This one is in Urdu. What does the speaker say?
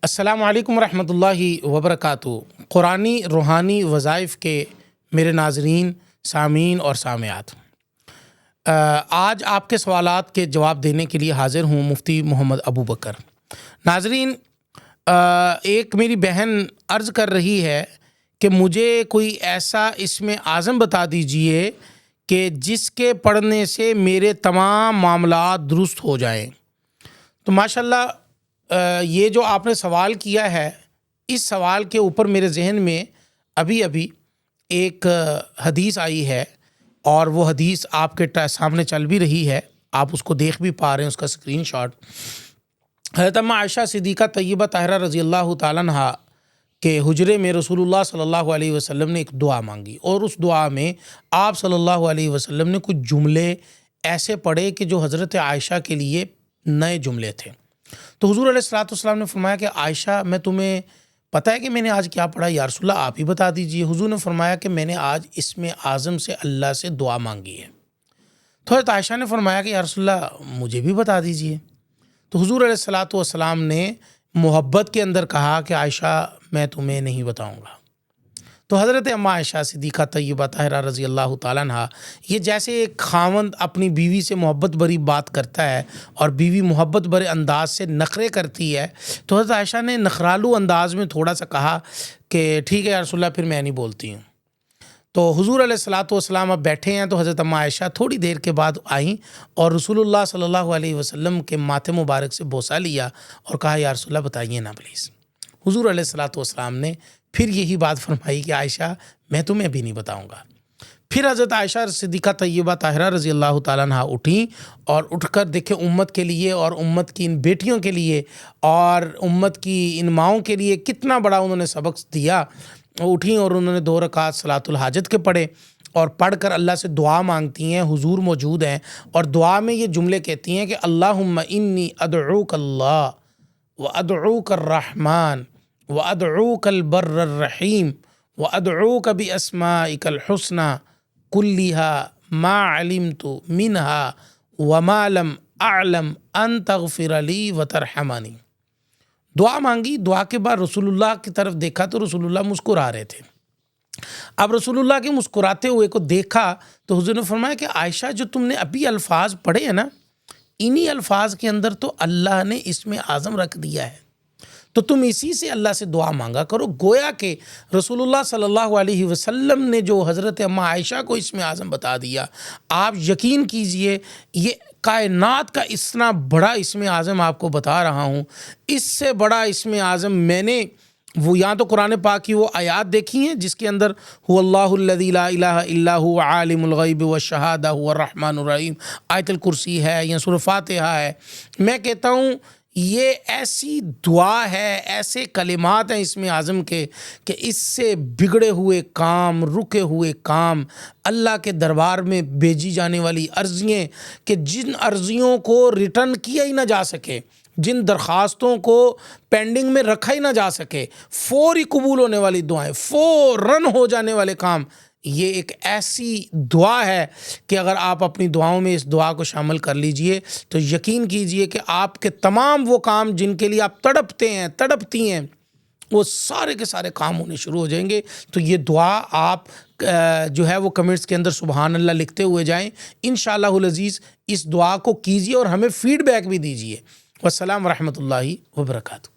السلام علیکم ورحمۃ اللہ وبرکاتہ۔ قرآنی روحانی وظائف کے میرے ناظرین، سامعین اور سامعات، آج آپ کے سوالات کے جواب دینے کے لیے حاضر ہوں مفتی محمد ابو بکر۔ ناظرین، ایک میری بہن عرض کر رہی ہے کہ مجھے کوئی ایسا اسم اعظم بتا دیجئے کہ جس کے پڑھنے سے میرے تمام معاملات درست ہو جائیں۔ تو ماشاءاللہ یہ جو آپ نے سوال کیا ہے، اس سوال کے اوپر میرے ذہن میں ابھی ایک حدیث آئی ہے، اور وہ حدیث آپ کے سامنے چل بھی رہی ہے، آپ اس کو دیکھ بھی پا رہے ہیں، اس کا اسکرین شاٹ۔ حضرت اماں عائشہ صدیقہ طیبہ طاہرہ رضی اللہ تعالیٰ عنہا کے حجرے میں رسول اللہ صلی اللہ علیہ وسلم نے ایک دعا مانگی، اور اس دعا میں آپ صلی اللہ علیہ وسلم نے کچھ جملے ایسے پڑھے کہ جو حضرت عائشہ کے لیے نئے جملے تھے۔ تو حضور علیہ الصلوۃ والسلام نے فرمایا کہ عائشہ، میں تمہیں پتہ ہے کہ میں نے آج کیا پڑھا؟ یا رسول اللہ آپ ہی بتا دیجئے۔ حضور نے فرمایا کہ میں نے آج اسم اعظم سے اللہ سے دعا مانگی ہے۔ تو حضرت عائشہ نے فرمایا کہ یا رسول اللہ مجھے بھی بتا دیجئے۔ تو حضور علیہ الصلوۃ والسلام نے محبت کے اندر کہا کہ عائشہ میں تمہیں نہیں بتاؤں گا۔ تو حضرت اماں عائشہ صدیقہ طیبہ طاہرہ رضی اللہ تعالیٰ عنہا، یہ جیسے ایک خاوند اپنی بیوی سے محبت بھری بات کرتا ہے اور بیوی محبت بھرے انداز سے نخرے کرتی ہے، تو حضرت عائشہ نے نخرالو انداز میں تھوڑا سا کہا کہ ٹھیک ہے یا رسول اللہ، پھر میں نہیں بولتی ہوں۔ تو حضور علیہ الصلوۃ والسلام اب بیٹھے ہیں، تو حضرت اماں عائشہ تھوڑی دیر کے بعد آئیں اور رسول اللہ صلی اللہ علیہ وسلم کے ماتھے مبارک سے بوسہ لیا اور کہا یا رسول اللہ بتائیے نا پلیز۔ حضور علیہ الصلوۃ والسلام نے پھر یہی بات فرمائی کہ عائشہ میں تمہیں بھی نہیں بتاؤں گا۔ پھر حضرت عائشہ صدیقہ طیبہ طاہرہ رضی اللہ تعالیٰ عنہ اٹھیں اور اٹھ کر دیکھیں امت کے لیے اور امت کی ان بیٹیوں کے لیے اور امت کی ان ماؤں کے لیے کتنا بڑا انہوں نے سبق دیا۔ اٹھیں اور انہوں نے 2 رکعت صلاۃ الحاجت کے پڑھے اور پڑھ کر اللہ سے دعا مانگتی ہیں، حضور موجود ہیں، اور دعا میں یہ جملے کہتی ہیں کہ اللہم انی ادعوک اللہ وادعوک الرحمن وادعوک البر الرحیم وادعوک باسمائک الحسنى کلها ما علمت منها وما لم اعلم ان تغفر لی وترحمنی۔ دعا مانگی، دعا کے بعد رسول اللہ کی طرف دیکھا تو رسول اللہ مسکرا رہے تھے۔ اب رسول اللہ کے مسکراتے ہوئے کو دیکھا تو حضور نے فرمایا کہ عائشہ جو تم نے ابھی الفاظ پڑھے ہیں نا، انہی الفاظ کے اندر تو اللہ نے اسم اعظم رکھ دیا ہے، تو تم اسی سے اللہ سے دعا مانگا کرو۔ گویا کہ رسول اللہ صلی اللہ علیہ وسلم نے جو حضرت اماں عائشہ کو اسم اعظم بتا دیا، آپ یقین کیجئے یہ کائنات کا اتنا بڑا اسم اعظم آپ کو بتا رہا ہوں، اس سے بڑا اسم اعظم میں نے وہ یہاں تو قرآن پاک کی وہ آیات دیکھی ہیں جس کے اندر هو اللہ الذی لا الہ الا هو عالم الغیب والشہادہ هو الرحمن الرحیم، آیت الکرسی ہے یا سورہ فاتحہ ہے۔ میں کہتا ہوں یہ ایسی دعا ہے، ایسے کلمات ہیں اسم اعظم کے کہ اس سے بگڑے ہوئے کام، رکے ہوئے کام، اللہ کے دربار میں بھیجی جانے والی عرضیاں کہ جن عرضیوں کو ریٹرن کیا ہی نہ جا سکے، جن درخواستوں کو پینڈنگ میں رکھا ہی نہ جا سکے، فوری قبول ہونے والی دعائیں، فوراً ہو جانے والے کام، یہ ایک ایسی دعا ہے کہ اگر آپ اپنی دعاؤں میں اس دعا کو شامل کر لیجئے تو یقین کیجئے کہ آپ کے تمام وہ کام جن کے لیے آپ تڑپتی ہیں وہ سارے کے سارے کام ہونے شروع ہو جائیں گے۔ تو یہ دعا آپ جو ہے وہ کمنٹس کے اندر سبحان اللہ لکھتے ہوئے جائیں، انشاءاللہ العزیز اس دعا کو کیجئے اور ہمیں فیڈ بیک بھی دیجئے۔ والسلام ورحمۃ اللہ وبرکاتہ۔